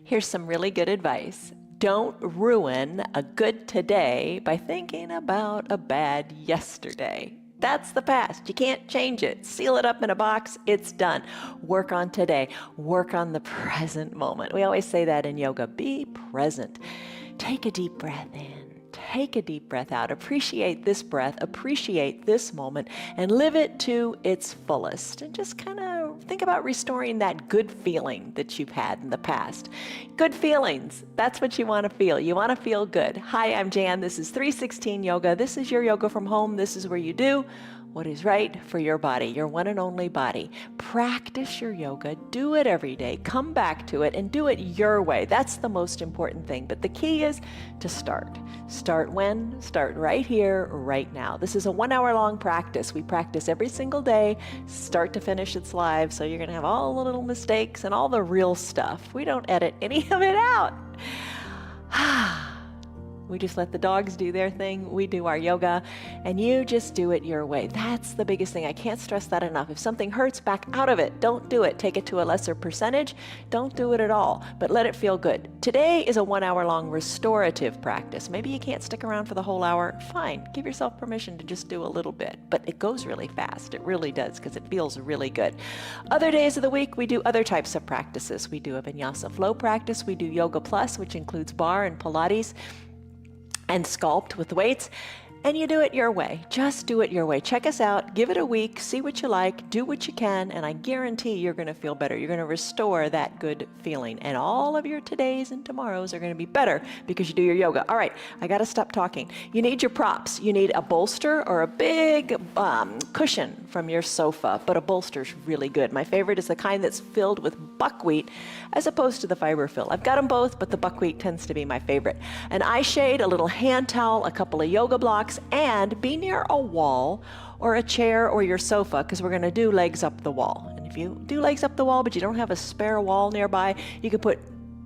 Here's some really good advice. Don't ruin a good today by thinking about a bad yesterday. That's the past. You can't change it. Seal it up in a box. It's done. Work on today. Work on the present moment. We always say that in yoga. Be present. Take a deep breath in. Take a deep breath out. Appreciate this breath. Appreciate this moment and live it to its fullest. And just kind of think about restoring that good feeling that you've had in the past. Good feelings. That's what you want to feel. You want to feel good. Hi, I'm Jan. This is 316 Yoga. This is your yoga from home. This is where you do what is right for your body, your one and only body. Practice your yoga, do it every day, come back to it and do it your way. That's the most important thing. But the key is to start. Start when? Start right here, right now. This is a 1 hour long practice. We practice every single day, start to finish. It's live, so you're gonna have all the little mistakes and all the real stuff. We don't edit any of it out. We just let the dogs do their thing. We do our yoga, and you just do it your way. That's the biggest thing. I can't stress that enough. If something hurts, back out of it. Don't do it. Take it to a lesser percentage. Don't do it at all, but let it feel good. Today is a 1 hour long restorative practice. Maybe you can't stick around for the whole hour. Fine. Give yourself permission to just do a little bit, but it goes really fast. It really does, because it feels really good. Other days of the week, we do other types of practices. We do a vinyasa flow practice. We do yoga plus, which includes bar and Pilates and sculpt with weights, and you do it your way. Just do it your way. Check us out, give it a week, see what you like, do what you can, and I guarantee you're gonna feel better. You're gonna restore that good feeling, and all of your todays and tomorrows are gonna be better because you do your yoga. All right, I gotta stop talking. You need your props. You need a bolster or a big cushion from your sofa, but a bolster's really good. My favorite is the kind that's filled with buckwheat as opposed to the fiber fill. I've got them both, but the buckwheat tends to be my favorite. An eye shade, a little hand towel, a couple of yoga blocks, and be near a wall or a chair or your sofa, because we're going to do legs up the wall. And if you do legs up the wall but you don't have a spare wall nearby, you can put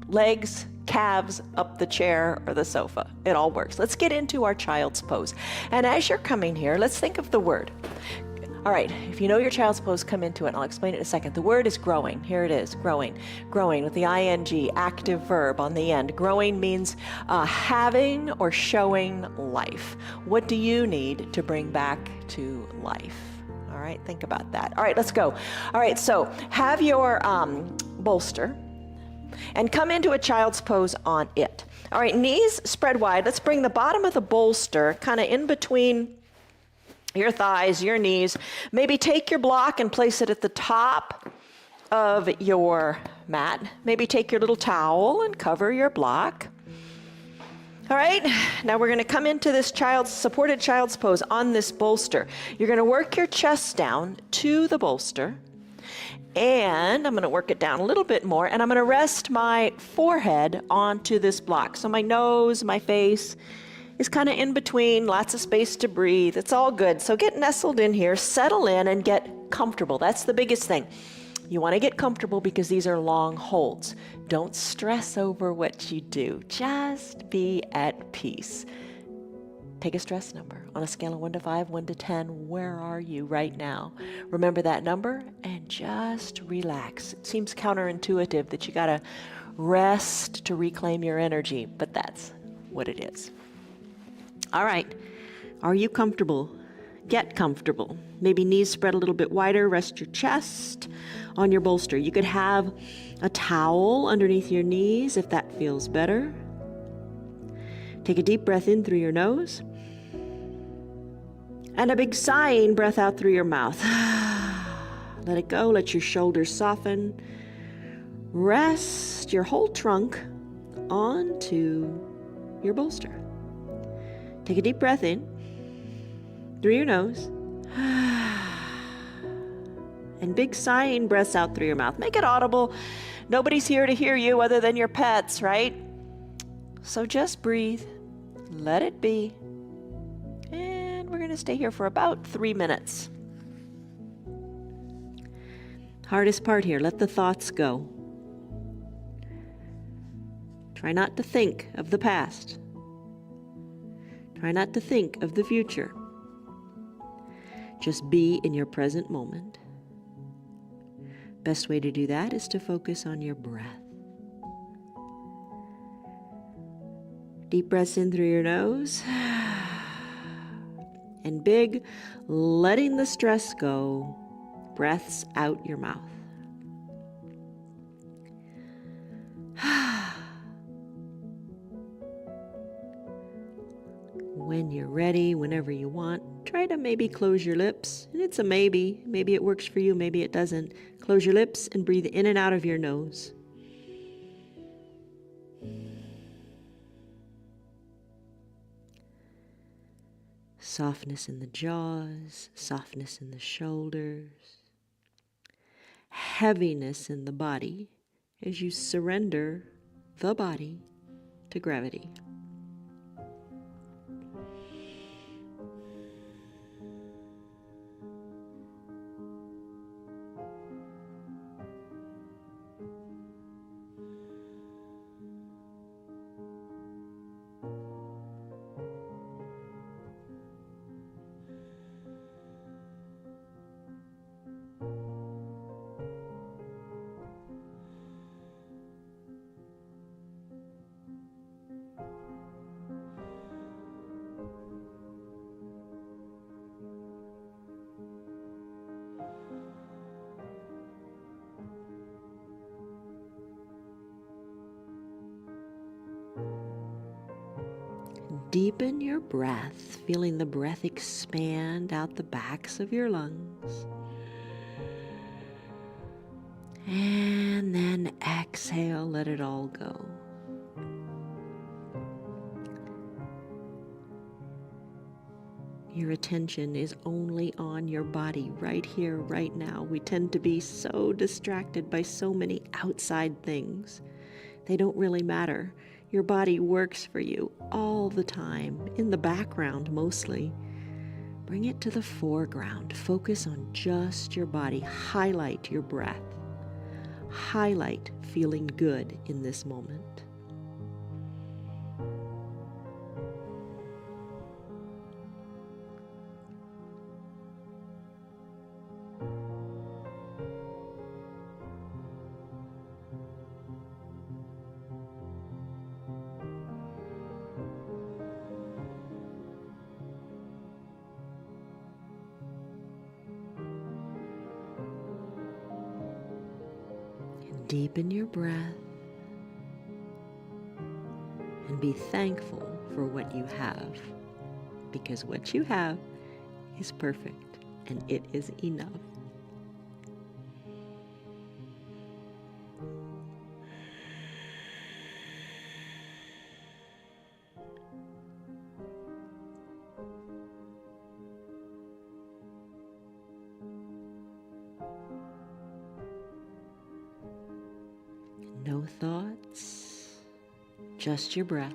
legs, calves up the chair or the sofa. It all works. Let's get into our child's pose. And as you're coming here, let's think of the word. All right, if you know your child's pose, come into it, and I'll explain it in a second. The word is growing. Here it is, growing. Growing with the ing, active verb on the end. Growing means having or showing life. What do you need to bring back to life? All right, think about that. All right, let's go. All right, so have your bolster and come into a child's pose on it. All right, knees spread wide. Let's bring the bottom of the bolster kind of in between your thighs, your knees. Maybe take your block and place it at the top of your mat. Maybe take your little towel and cover your block. All right, now we're going to come into this supported child's pose on this bolster. You're going to work your chest down to the bolster, and I'm going to work it down a little bit more, and I'm going to rest my forehead onto this block. So my nose, my face is kind of in between, lots of space to breathe. It's all good. So get nestled in here, settle in, and get comfortable. That's the biggest thing. You want to get comfortable because these are long holds. Don't stress over what you do. Just be at peace. Take a stress number on a scale of 1 to 5, 1 to 10. Where are you right now? Remember that number and just relax. It seems counterintuitive that you got to rest to reclaim your energy, but that's what it is. All right, are you comfortable? Get comfortable. Maybe knees spread a little bit wider, rest your chest on your bolster. You could have a towel underneath your knees if that feels better. Take a deep breath in through your nose, and a big sighing breath out through your mouth. Let it go, let your shoulders soften. Rest your whole trunk onto your bolster. Take a deep breath in through your nose, and big sighing breaths out through your mouth. Make it audible. Nobody's here to hear you other than your pets, right? So just breathe, let it be, and we're going to stay here for about 3 minutes. Hardest part here, let the thoughts go. Try not to think of the past. Try not to think of the future. Just be in your present moment. Best way to do that is to focus on your breath. Deep breaths in through your nose. And big, letting the stress go, breaths out your mouth. When you're ready, whenever you want, try to maybe close your lips. And it's a maybe. Maybe it works for you, maybe it doesn't. Close your lips and breathe in and out of your nose. Softness in the jaws, softness in the shoulders, heaviness in the body as you surrender the body to gravity. Deepen your breath, feeling the breath expand out the backs of your lungs. And then exhale, let it all go. Your attention is only on your body right here, right now. We tend to be so distracted by so many outside things. They don't really matter. Your body works for you all the time, in the background mostly. Bring it to the foreground. Focus on just your body. Highlight your breath. Highlight feeling good in this moment. Deepen your breath and be thankful for what you have, because what you have is perfect and it is enough. No thoughts, just your breath.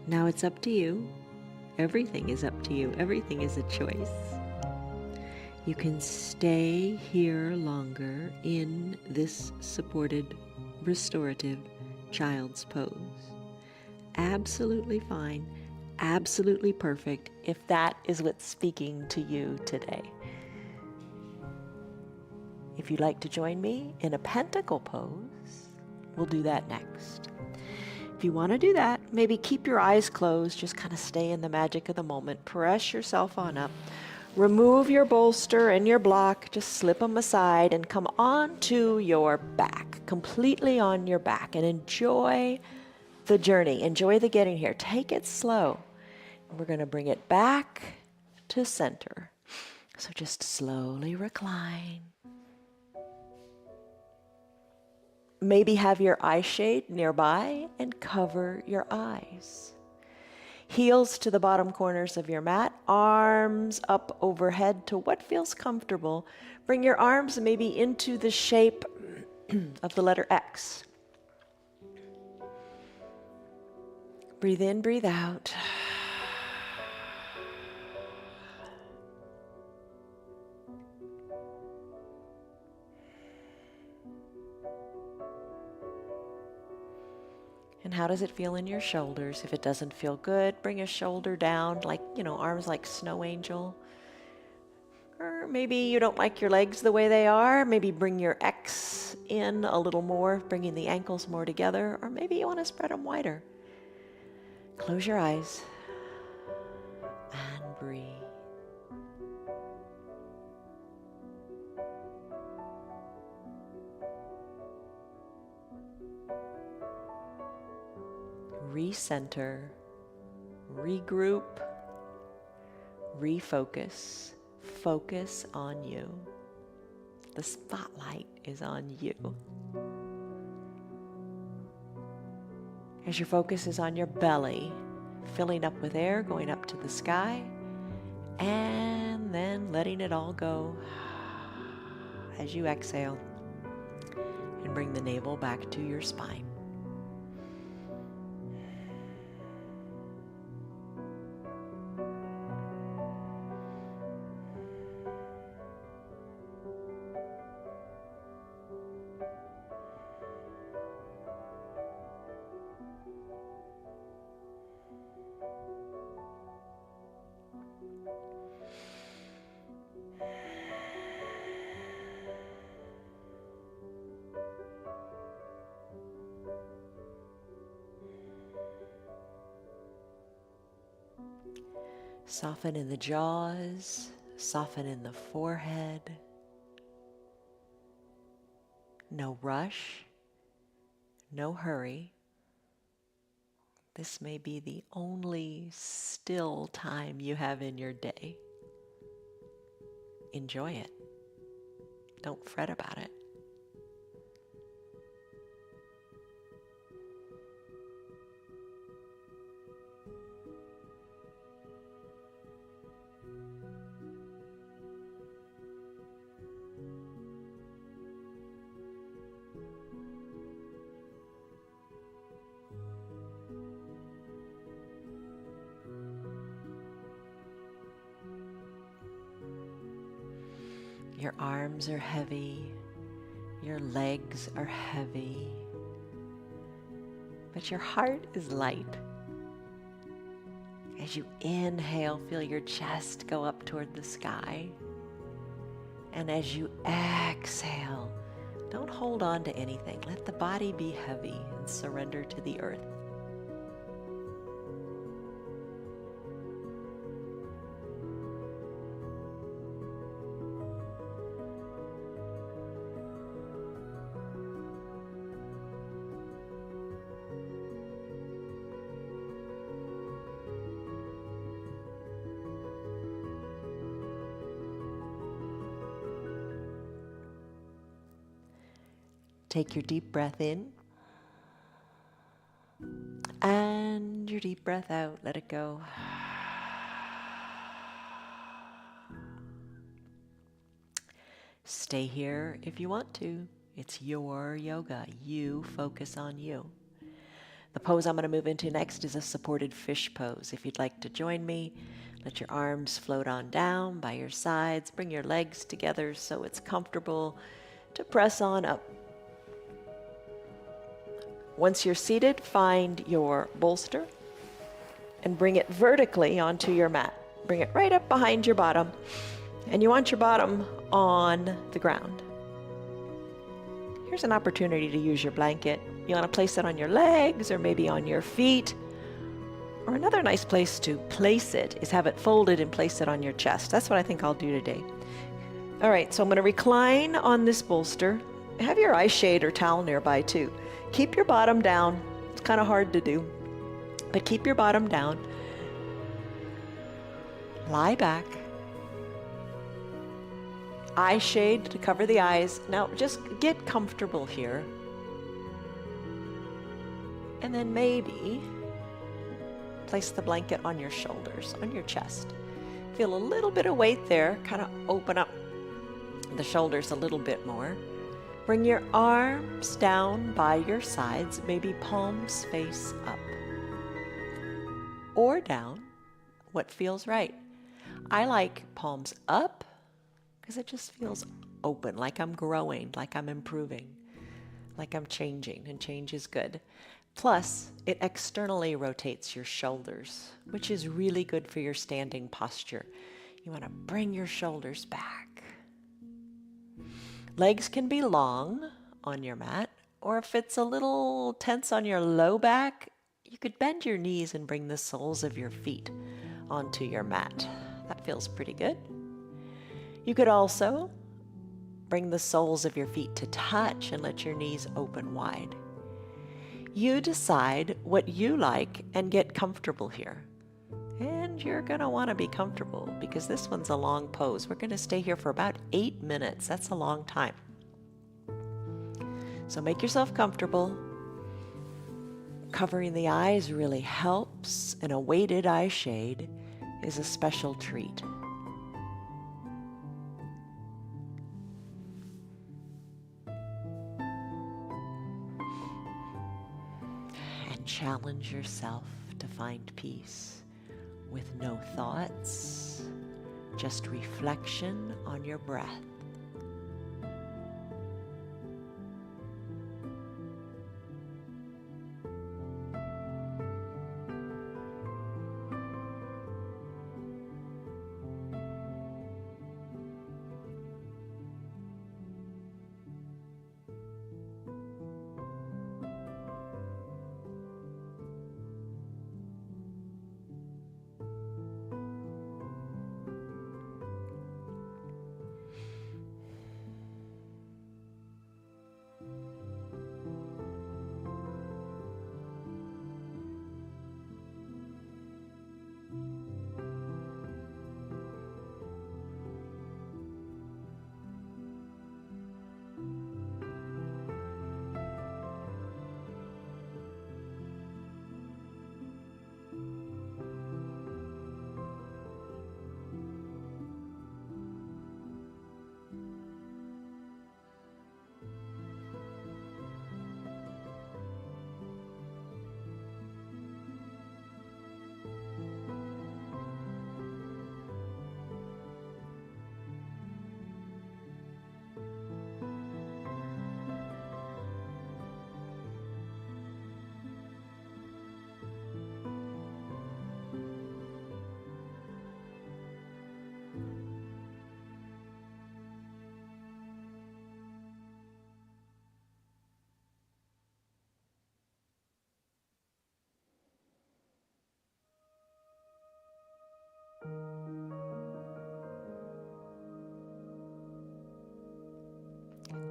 Now it's up to you. Everything is up to you. Everything is a choice. You can stay here longer in this supported, restorative child's pose. Absolutely fine, absolutely perfect if that is what's speaking to you today. If you'd like to join me in a pentacle pose, we'll do that next. If you want to do that, maybe keep your eyes closed, just kind of stay in the magic of the moment. Press yourself on up. Remove your bolster and your block, just slip them aside and come onto your back, completely on your back, and enjoy the journey. Enjoy the getting here. Take it slow. And we're going to bring it back to center. So just slowly recline. Maybe have your eye shade nearby and cover your eyes. Heels to the bottom corners of your mat, arms up overhead to what feels comfortable. Bring your arms maybe into the shape of the letter X. Breathe in, breathe out. And how does it feel in your shoulders? If it doesn't feel good, bring a shoulder down, like, arms like snow angel. Or maybe you don't like your legs the way they are. Maybe bring your X in a little more, bringing the ankles more together. Or maybe you want to spread them wider. Close your eyes and breathe. Recenter, regroup, refocus. Focus on you. The spotlight is on you. As your focus is on your belly, filling up with air, going up to the sky, and then letting it all go as you exhale and bring the navel back to your spine. Soften in the jaws, soften in the forehead. No rush, no hurry. This may be the only still time you have in your day. Enjoy it. Don't fret about it. Your arms are heavy, your legs are heavy, but your heart is light. As you inhale, feel your chest go up toward the sky. And as you exhale, don't hold on to anything. Let the body be heavy and surrender to the earth. Take your deep breath in and your deep breath out. Let it go. Stay here if you want to. It's your yoga. You focus on you. The pose I'm going to move into next is a supported fish pose. If you'd like to join me, let your arms float on down by your sides. Bring your legs together so it's comfortable to press on up. Once you're seated, find your bolster and bring it vertically onto your mat. Bring it right up behind your bottom, and you want your bottom on the ground. Here's an opportunity to use your blanket. You want to place it on your legs or maybe on your feet. Or another nice place to place it is have it folded and place it on your chest. That's what I think I'll do today. All right, so I'm going to recline on this bolster. Have your eye shade or towel nearby too. Keep your bottom down. It's kind of hard to do, but keep your bottom down. Lie back. Eye shade to cover the eyes. Now just get comfortable here. And then maybe place the blanket on your shoulders, on your chest. Feel a little bit of weight there. Kind of open up the shoulders a little bit more. Bring your arms down by your sides, maybe palms face up. Or down, what feels right. I like palms up because it just feels open, like I'm growing, like I'm improving, like I'm changing, and change is good. Plus, it externally rotates your shoulders, which is really good for your standing posture. You want to bring your shoulders back. Legs can be long on your mat, or if it's a little tense on your low back, you could bend your knees and bring the soles of your feet onto your mat. That feels pretty good. You could also bring the soles of your feet to touch and let your knees open wide. You decide what you like and get comfortable here. And you're going to want to be comfortable because this one's a long pose. We're going to stay here for about 8 minutes. That's a long time. So make yourself comfortable. Covering the eyes really helps, and a weighted eye shade is a special treat. And challenge yourself to find peace with no thoughts, just reflection on your breath.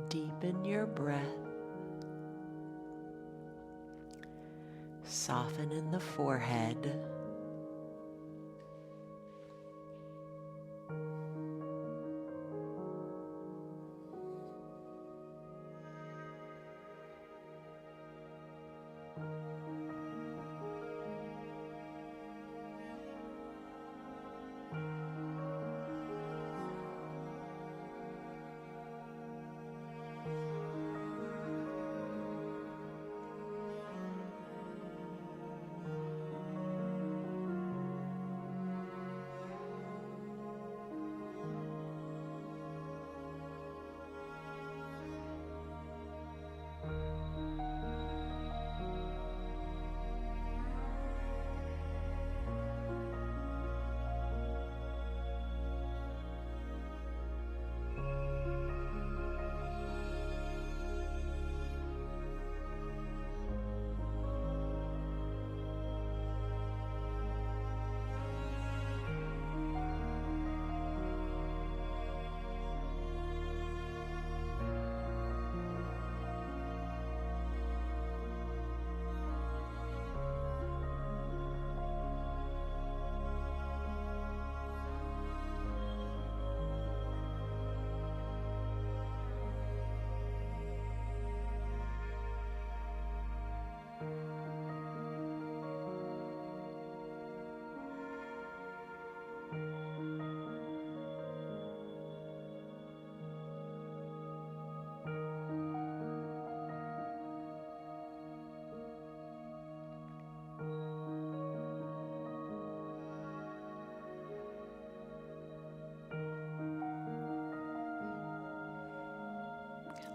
Deepen your breath. Soften in the forehead.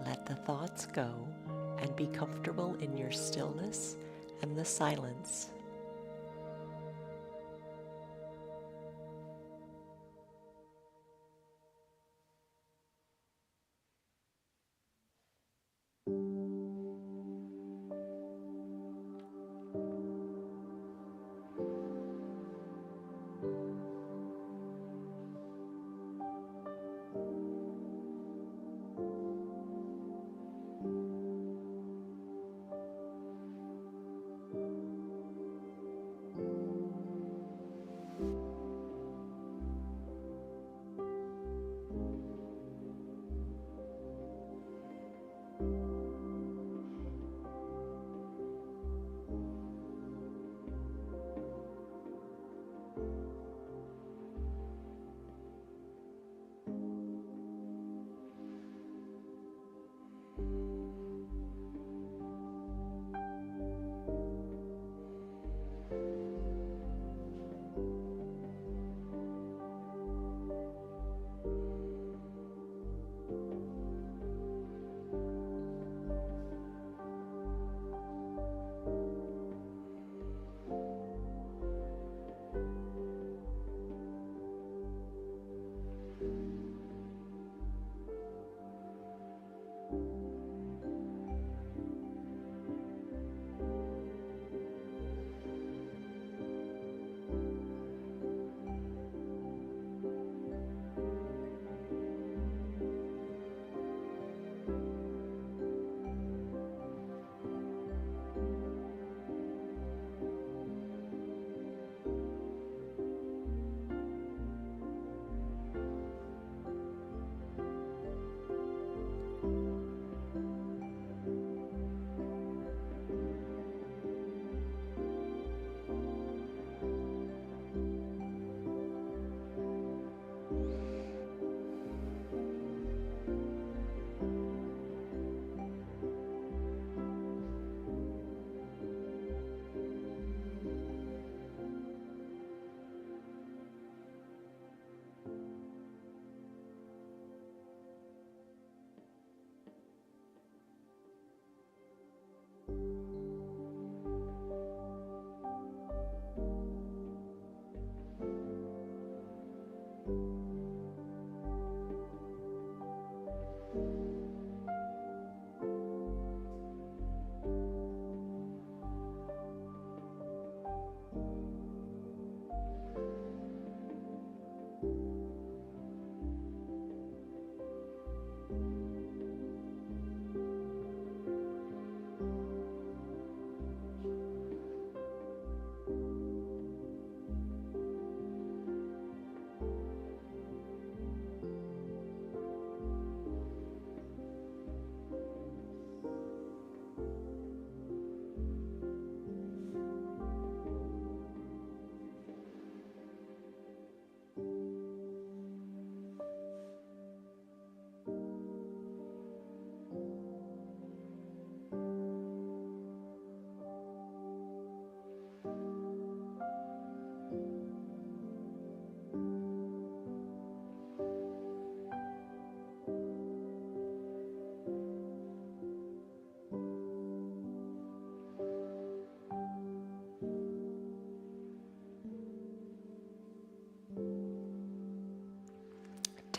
Let the thoughts go and be comfortable in your stillness and the silence.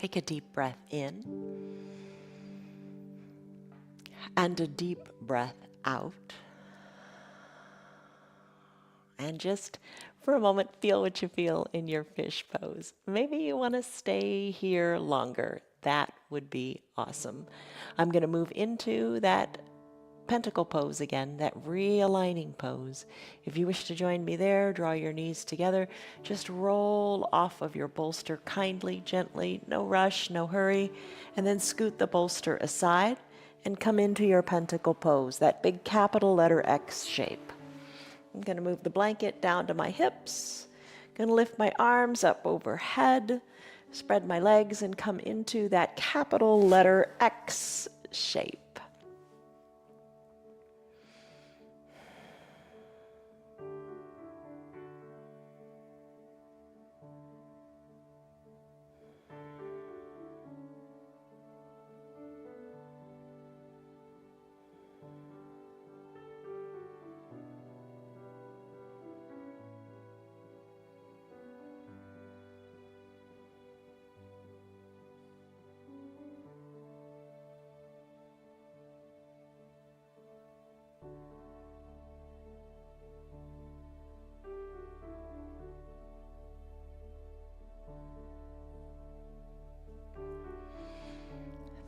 Take a deep breath in and a deep breath out. And just for a moment, feel what you feel in your fish pose. Maybe you want to stay here longer. That would be awesome. I'm going to move into that pentacle pose again, that realigning pose. If you wish to join me there, draw your knees together. Just roll off of your bolster kindly, gently, no rush, no hurry, and then scoot the bolster aside and come into your pentacle pose, that big capital letter X shape. I'm going to move the blanket down to my hips. Going to lift my arms up overhead, spread my legs, and come into that capital letter X shape.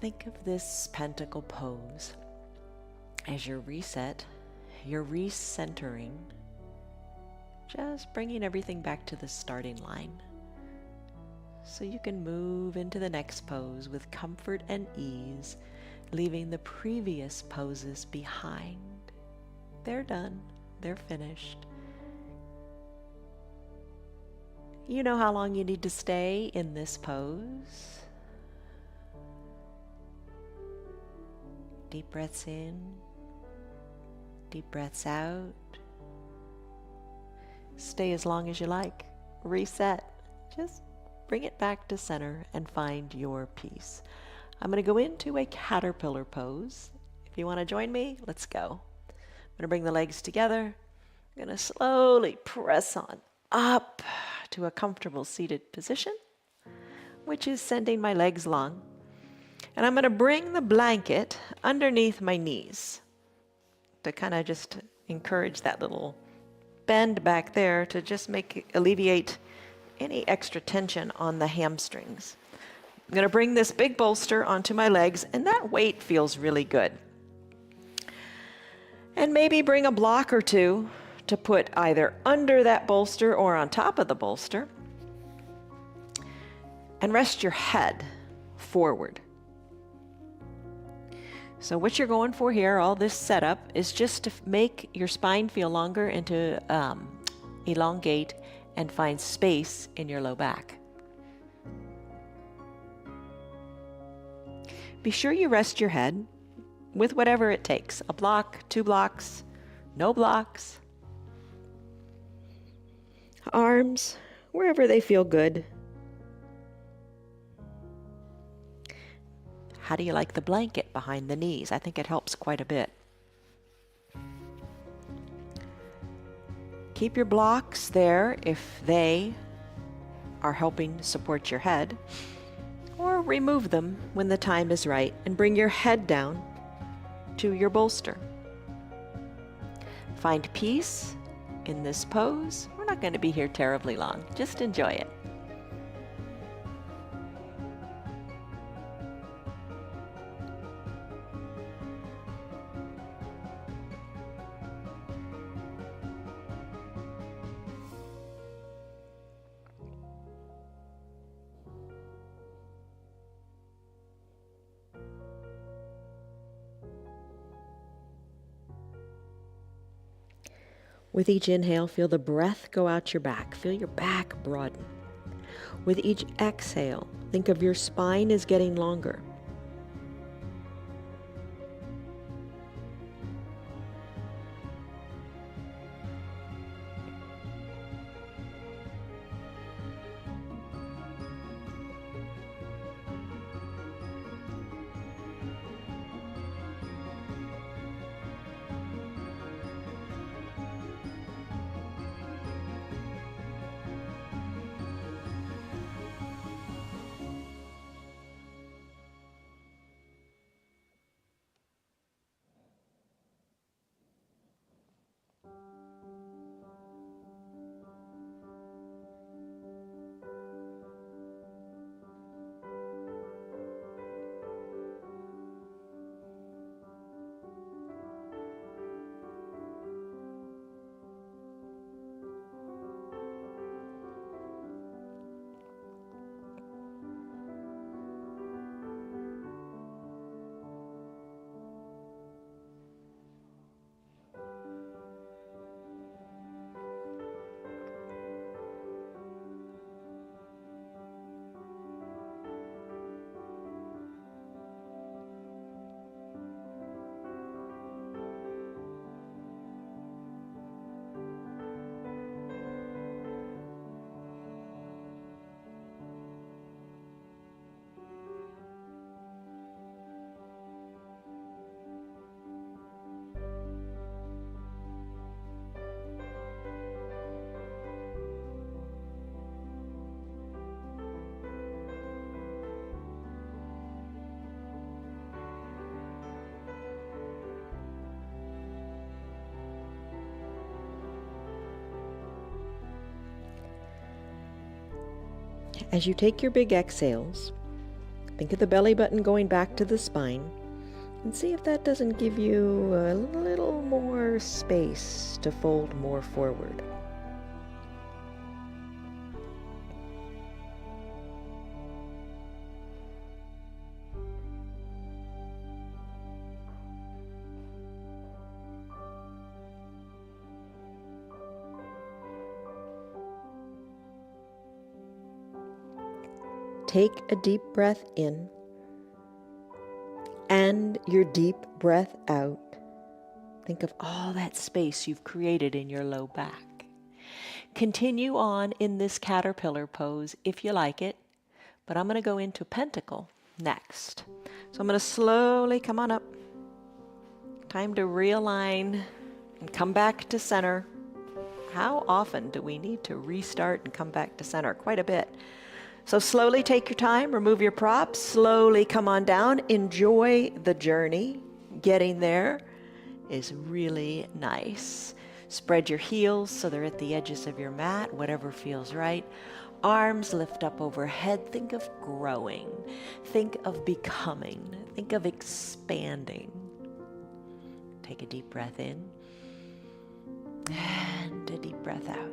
Think of this pentacle pose as your reset, your recentering, just bringing everything back to the starting line. So you can move into the next pose with comfort and ease, leaving the previous poses behind. They're done. They're finished. You know how long you need to stay in this pose. Deep breaths in, deep breaths out. Stay as long as you like. Reset. Just bring it back to center and find your peace. I'm going to go into a caterpillar pose. If you want to join me, let's go. I'm going to bring the legs together. I'm going to slowly press on up to a comfortable seated position, which is sending my legs long. And I'm going to bring the blanket underneath my knees to kind of just encourage that little bend back there to just alleviate any extra tension on the hamstrings. I'm going to bring this big bolster onto my legs, and that weight feels really good. And maybe bring a block or two to put either under that bolster or on top of the bolster. And rest your head forward. So what you're going for here, all this setup, is just to make your spine feel longer and to elongate and find space in your low back. Be sure you rest your head with whatever it takes. A block, 2 blocks, no blocks. Arms, wherever they feel good. How do you like the blanket behind the knees? I think it helps quite a bit. Keep your blocks there if they are helping support your head, or remove them when the time is right and bring your head down to your bolster. Find peace in this pose. We're not going to be here terribly long. Just enjoy it. With each inhale, feel the breath go out your back. Feel your back broaden. With each exhale, think of your spine as getting longer. As you take your big exhales, Think of the belly button going back to the spine, and see if that doesn't give you a little more space to fold more forward. Take a deep breath in and your deep breath out. Think of all that space you've created in your low back. Continue on in this caterpillar pose if you like it, but I'm going to go into pentacle next. So I'm going to slowly come on up. Time to realign and come back to center. How often do we need to restart and come back to center? Quite a bit. So slowly take your time, remove your props, slowly come on down, enjoy the journey. Getting there is really nice. Spread your heels so they're at the edges of your mat, whatever feels right. Arms lift up overhead. Think of growing. Think of becoming. Think of expanding. Take a deep breath in and a deep breath out.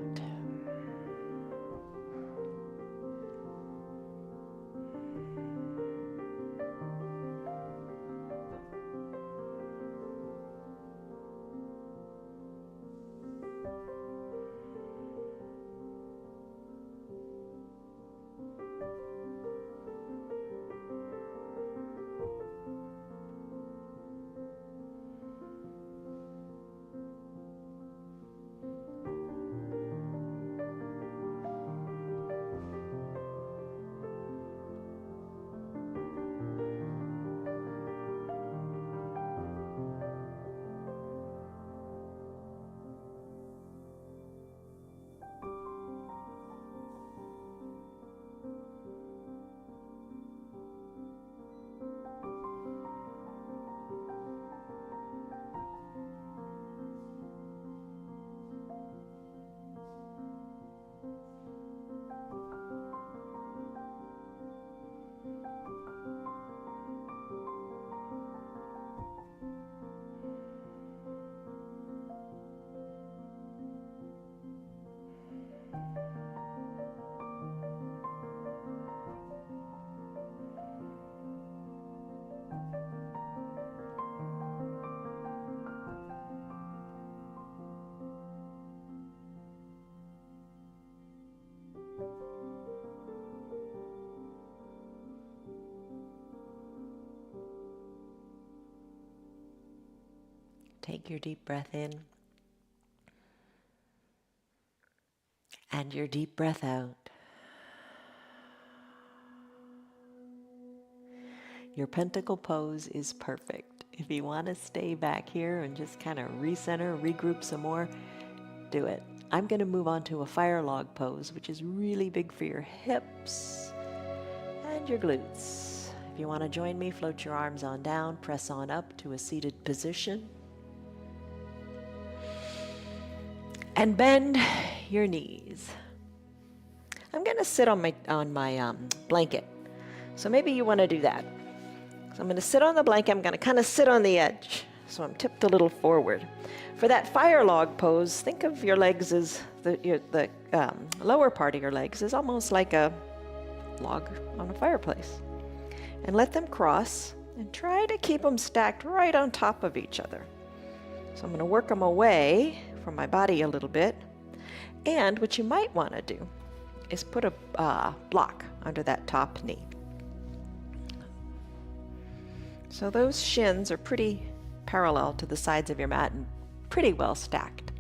Take your deep breath in and your deep breath out. Your pentacle pose is perfect. If you want to stay back here and just kind of recenter, regroup some more, do it. I'm going to move on to a fire log pose, which is really big for your hips and your glutes. If you want to join me, float your arms on down, press on up to a seated position. And bend your knees. I'm going to sit on my blanket. So maybe you want to do that. So I'm going to sit on the blanket. I'm going to kind of sit on the edge. So I'm tipped a little forward. For that fire log pose, think of your legs as the lower part of your legs is almost like a log on a fireplace. And let them cross and try to keep them stacked right on top of each other. So I'm going to work them away from my body a little bit. And what you might want to do is put a block under that top knee. So those shins are pretty parallel to the sides of your mat and pretty well stacked.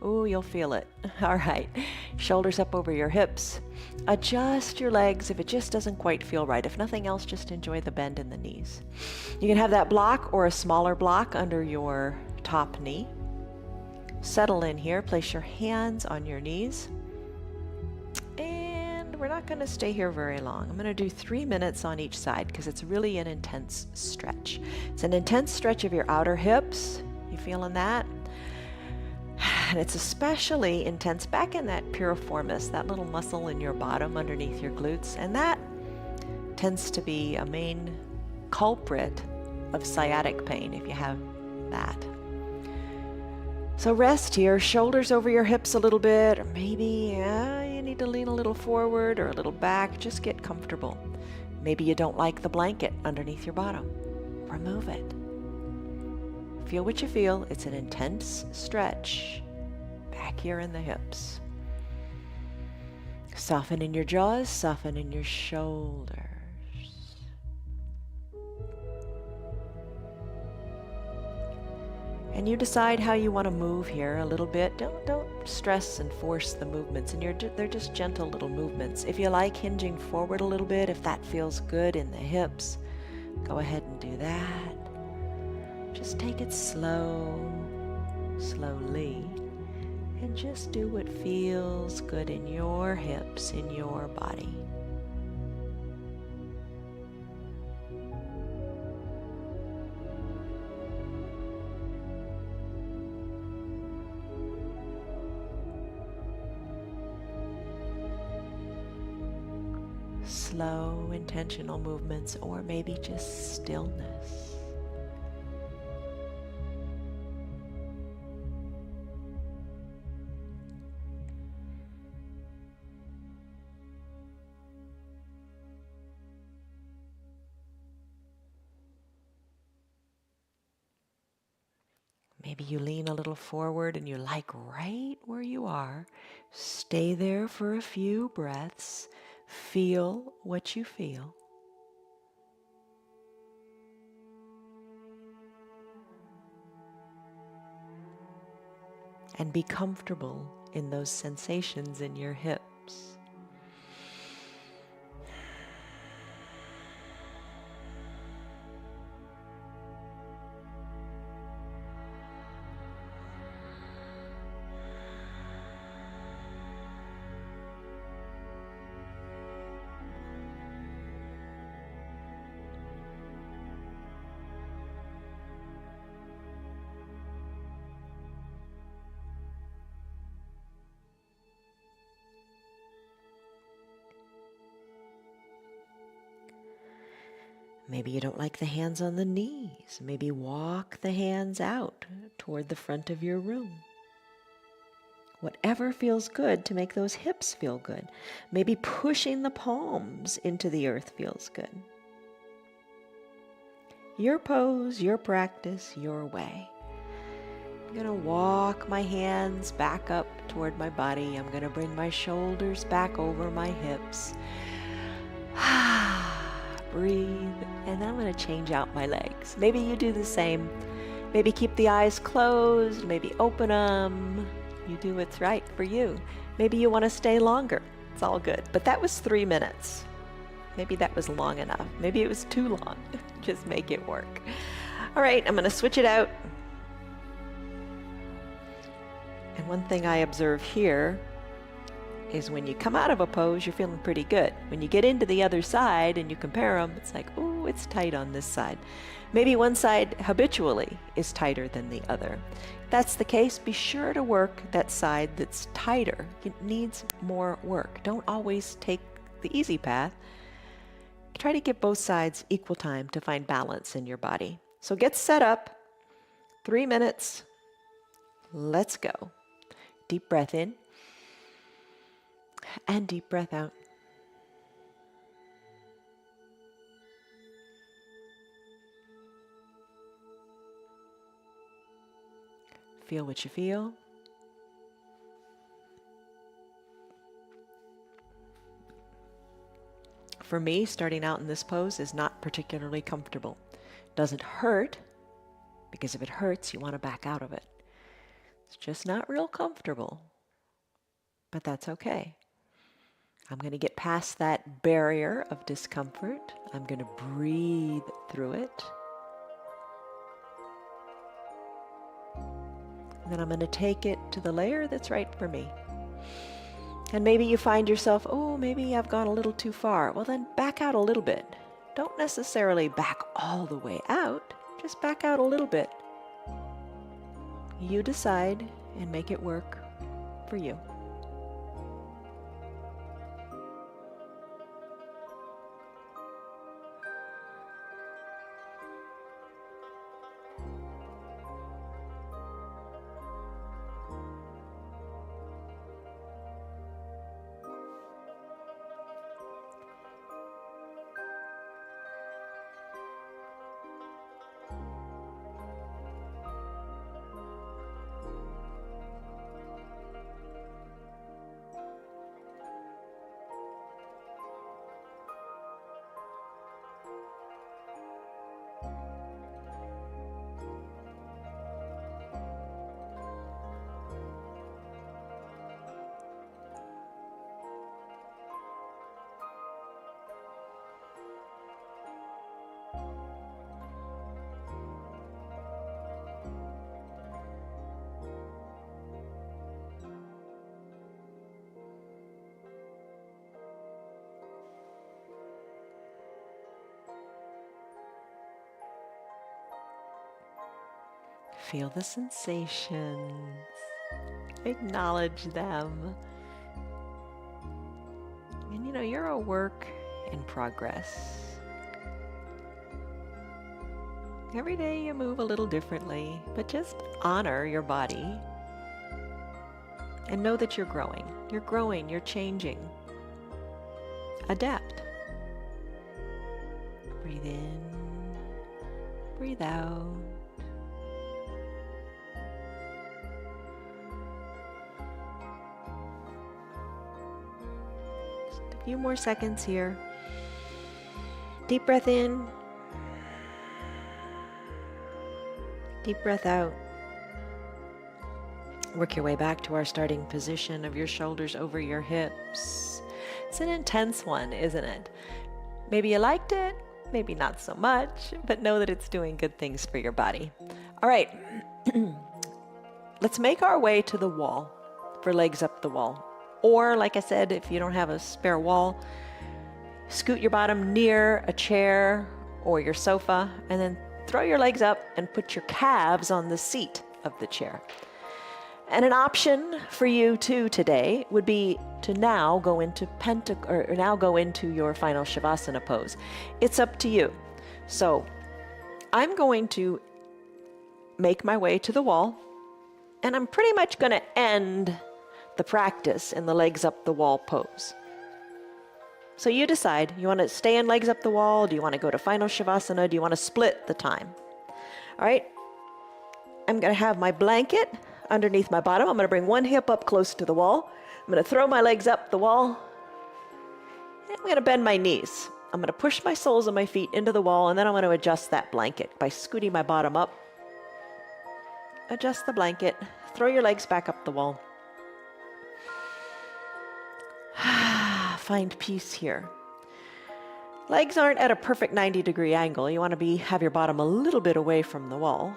Ooh, you'll feel it. All right, shoulders up over your hips. Adjust your legs if it just doesn't quite feel right. If nothing else, just enjoy the bend in the knees. You can have that block or a smaller block under your top knee. Settle in here, place your hands on your knees. And we're not going to stay here very long. I'm going to do 3 minutes on each side because it's really an intense stretch. It's an intense stretch of your outer hips. You feeling that? And it's especially intense back in that piriformis, that little muscle in your bottom underneath your glutes. And that tends to be a main culprit of sciatic pain if you have that. So rest here, shoulders over your hips a little bit, or maybe you need to lean a little forward or a little back. Just get comfortable. Maybe you don't like the blanket underneath your bottom. Remove it. Feel what you feel. It's an intense stretch back here in the hips. Soften in your jaws, soften in your shoulders. And you decide how you want to move here a little bit. Don't stress and force the movements, and they're just gentle little movements. If you like hinging forward a little bit, if that feels good in the hips, go ahead and do that. Just take it slowly, and just do what feels good in your hips, in your body. Slow, intentional movements, or maybe just stillness. Maybe you lean a little forward and you like right where you are. Stay there for a few breaths. Feel what you feel. And be comfortable in those sensations in your hips. Maybe you don't like the hands on the knees. Maybe walk the hands out toward the front of your room. Whatever feels good to make those hips feel good. Maybe pushing the palms into the earth feels good. Your pose, your practice, your way. I'm going to walk my hands back up toward my body. I'm going to bring my shoulders back over my hips. Breathe, and then I'm going to change out my legs. Maybe you do the same. Maybe keep the eyes closed, maybe open them. You do what's right for you. Maybe you want to stay longer. It's all good. But that was 3 minutes. Maybe that was long enough. Maybe it was too long. Just make it work. All right, I'm going to switch it out. And one thing I observe here is when you come out of a pose, you're feeling pretty good. When you get into the other side and you compare them, it's like, ooh, it's tight on this side. Maybe one side habitually is tighter than the other. If that's the case, be sure to work that side that's tighter. It needs more work. Don't always take the easy path. Try to give both sides equal time to find balance in your body. So get set up. 3 minutes. Let's go. Deep breath in. And deep breath out. Feel what you feel. For me, starting out in this pose is not particularly comfortable. Doesn't hurt, because if it hurts, you want to back out of it. It's just not real comfortable, but that's okay. I'm going to get past that barrier of discomfort. I'm going to breathe through it. And then I'm going to take it to the layer that's right for me. And maybe you find yourself, oh, maybe I've gone a little too far. Well, then back out a little bit. Don't necessarily back all the way out. Just back out a little bit. You decide and make it work for you. Feel the sensations. Acknowledge them. And you know, you're a work in progress. Every day you move a little differently, but just honor your body and know that you're growing. You're growing, you're changing. Adapt. Breathe in, breathe out. Just a few more seconds here. Deep breath in. Deep breath out. Work your way back to our starting position of your shoulders over your hips. It's an intense one, isn't it? Maybe you liked it, maybe not so much, but know that it's doing good things for your body. All right, let's make our way to the wall for legs up the wall. Or, like I said, if you don't have a spare wall, scoot your bottom near a chair or your sofa, and then throw your legs up and put your calves on the seat of the chair. And an option for you too today would be to now go into your final Shavasana pose. It's up to you. So I'm going to make my way to the wall, and I'm pretty much going to end the practice in the legs up the wall pose. So you decide, you want to stay in legs up the wall? Do you want to go to final Shavasana? Do you want to split the time? All right, I'm going to have my blanket underneath my bottom. I'm going to bring one hip up close to the wall. I'm going to throw my legs up the wall. And I'm going to bend my knees. I'm going to push my soles of my feet into the wall, and then I'm going to adjust that blanket by scooting my bottom up. Adjust the blanket. Throw your legs back up the wall. Find peace here. Legs aren't at a perfect 90-degree angle. You want to have your bottom a little bit away from the wall.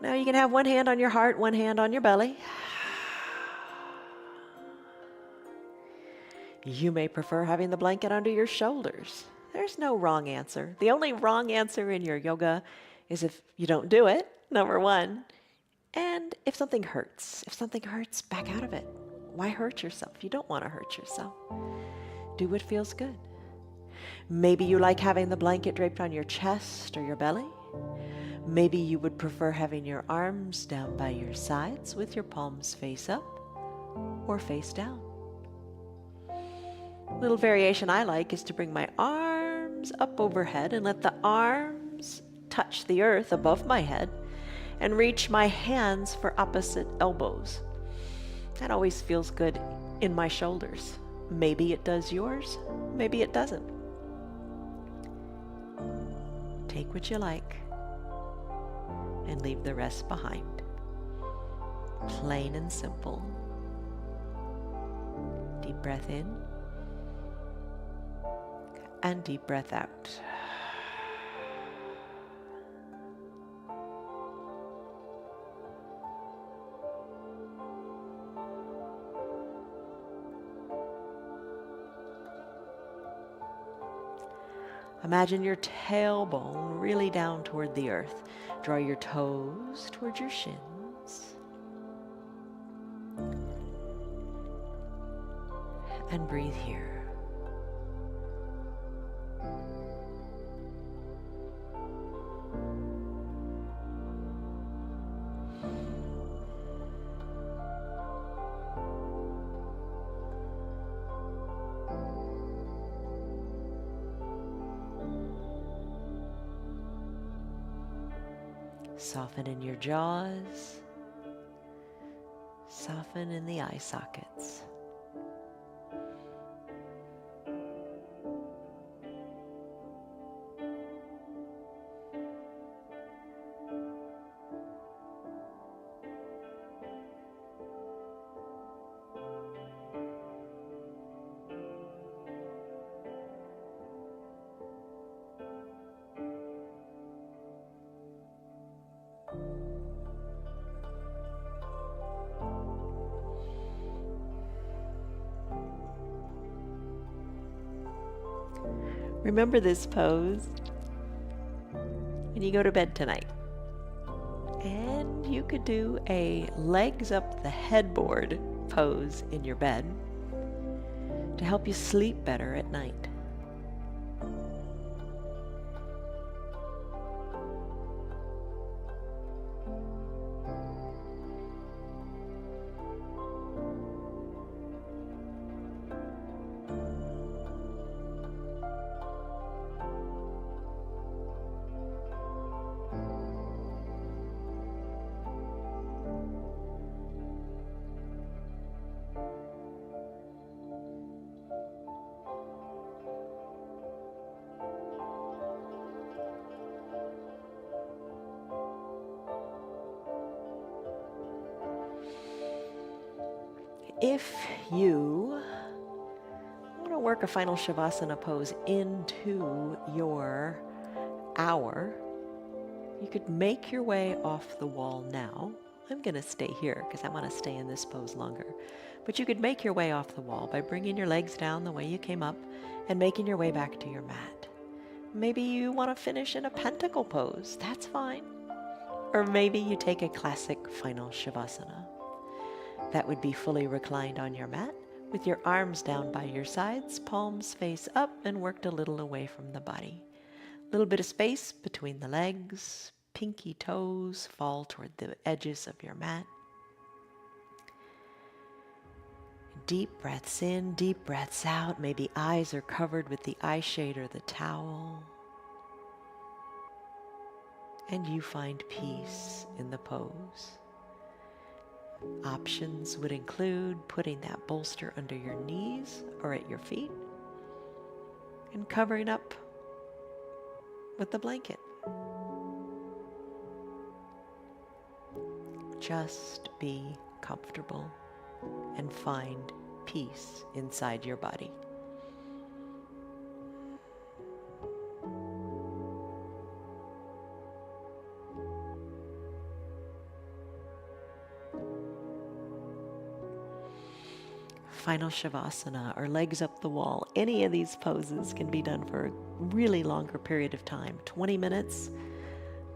Now you can have one hand on your heart, one hand on your belly. You may prefer having the blanket under your shoulders. There's no wrong answer. The only wrong answer in your yoga is if you don't do it, number one. And if something hurts. If something hurts, back out of it. Why hurt yourself? You don't want to hurt yourself. Do what feels good. Maybe you like having the blanket draped on your chest or your belly. Maybe you would prefer having your arms down by your sides with your palms face up or face down. A little variation I like is to bring my arms up overhead and let the arms touch the earth above my head and reach my hands for opposite elbows. That always feels good in my shoulders. Maybe it does yours, maybe it doesn't. Take what you like and leave the rest behind. Plain and simple. Deep breath in and deep breath out. Imagine your tailbone really down toward the earth. Draw your toes toward your shins. And breathe here. Soften in your jaws. Soften in the eye sockets. Remember this pose when you go to bed tonight. And you could do a legs up the headboard pose in your bed to help you sleep better at night. If you want to work a final Shavasana pose into your hour, you could make your way off the wall now. I'm going to stay here because I want to stay in this pose longer. But you could make your way off the wall by bringing your legs down the way you came up and making your way back to your mat. Maybe you want to finish in a pentacle pose. That's fine. Or maybe you take a classic final Shavasana. That would be fully reclined on your mat with your arms down by your sides, palms face up and worked a little away from the body. A little bit of space between the legs, pinky toes fall toward the edges of your mat. Deep breaths in, deep breaths out. Maybe eyes are covered with the eye shade or the towel. And you find peace in the pose. Options would include putting that bolster under your knees or at your feet and covering up with the blanket. Just be comfortable and find peace inside your body. Final Shavasana or legs up the wall. Any of these poses can be done for a really longer period of time. 20 minutes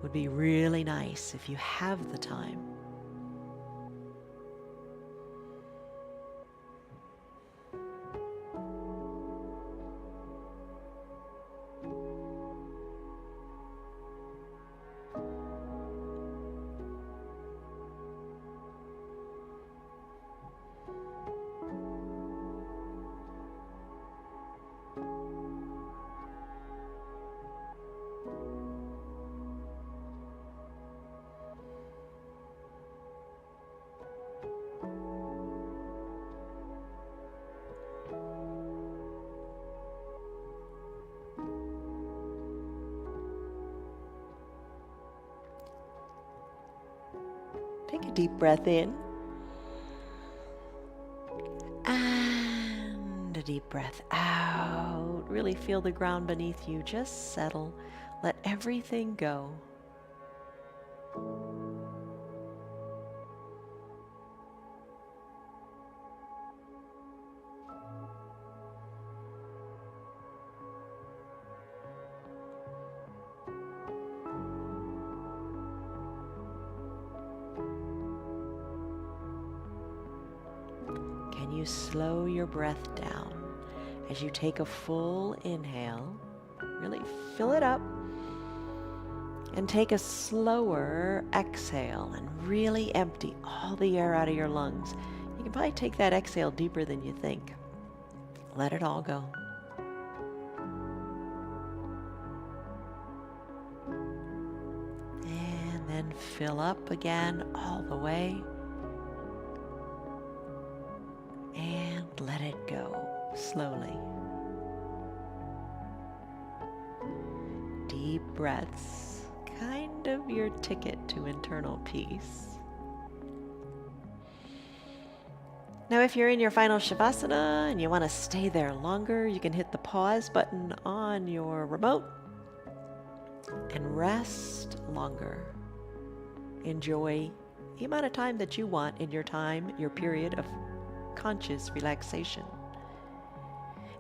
would be really nice if you have the time. Take a deep breath in and a deep breath out. Really feel the ground beneath you just settle. Let everything go. Can you slow your breath down as you take a full inhale? Really fill it up and take a slower exhale and really empty all the air out of your lungs. You can probably take that exhale deeper than you think. Let it all go. And then fill up again all the way. And let it go slowly. Deep breaths, kind of your ticket to internal peace. Now, if you're in your final Shavasana and you want to stay there longer, you can hit the pause button on your remote and rest longer. Enjoy the amount of time that you want in your time, your period of conscious relaxation.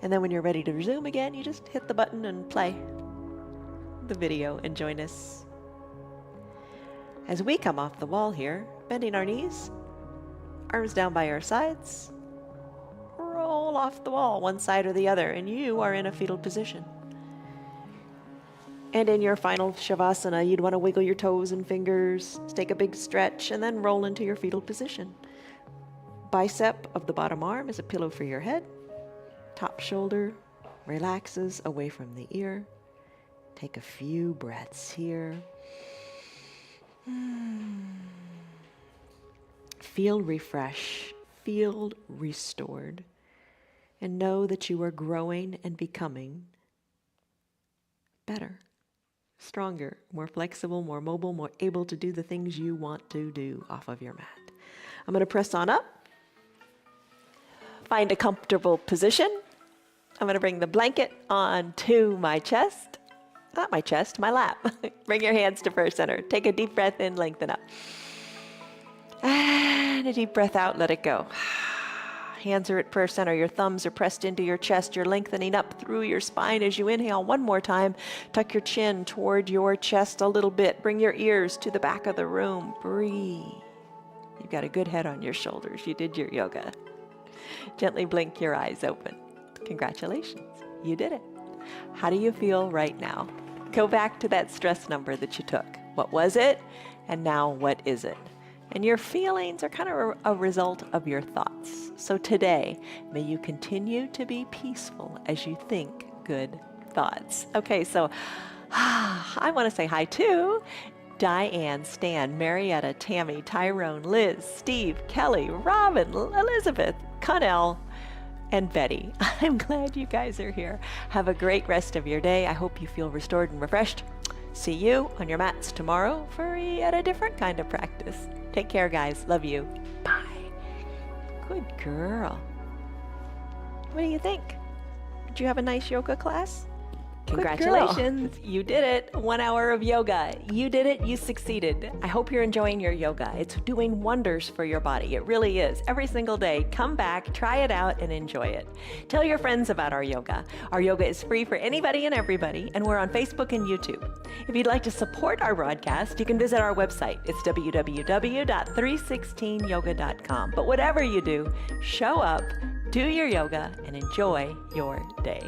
And then when you're ready to resume again, you just hit the button and play the video and join us. As we come off the wall here, bending our knees, arms down by our sides, roll off the wall, one side or the other, and you are in a fetal position. And in your final Shavasana, you'd want to wiggle your toes and fingers, take a big stretch, and then roll into your fetal position. Bicep of the bottom arm is a pillow for your head. Top shoulder relaxes away from the ear. Take a few breaths here. Feel refreshed, feel restored, and know that you are growing and becoming better, stronger, more flexible, more mobile, more able to do the things you want to do off of your mat. I'm going to press on up. Find a comfortable position. I'm going to bring the blanket onto my chest. Not my chest, my lap. Bring your hands to first center. Take a deep breath in, lengthen up. And a deep breath out, let it go. Hands are at prayer center. Your thumbs are pressed into your chest. You're lengthening up through your spine as you inhale. One more time. Tuck your chin toward your chest a little bit. Bring your ears to the back of the room. Breathe. You've got a good head on your shoulders. You did your yoga. Gently blink your eyes open. Congratulations. You did it. How do you feel right now? Go back to that stress number that you took. What was it? And now what is it? And your feelings are kind of a result of your thoughts. So today, may you continue to be peaceful as you think good thoughts. Okay, so I want to say hi to Diane, Stan, Marietta, Tammy, Tyrone, Liz, Steve, Kelly, Robin, Elizabeth, Connell, and Betty. I'm glad you guys are here. Have a great rest of your day. I hope you feel restored and refreshed. See you on your mats tomorrow for yet a different kind of practice. Take care, guys. Love you. Bye. Good girl. What do you think? Did you have a nice yoga class? Congratulations. You did it. 1 hour of yoga. You did it. You succeeded. I hope you're enjoying your yoga. It's doing wonders for your body. It really is. Every single day, come back, try it out, and enjoy it. Tell your friends about our yoga. Our yoga is free for anybody and everybody, and we're on Facebook and YouTube. If you'd like to support our broadcast, you can visit our website. It's www.316yoga.com. But whatever you do, show up, do your yoga, and enjoy your day.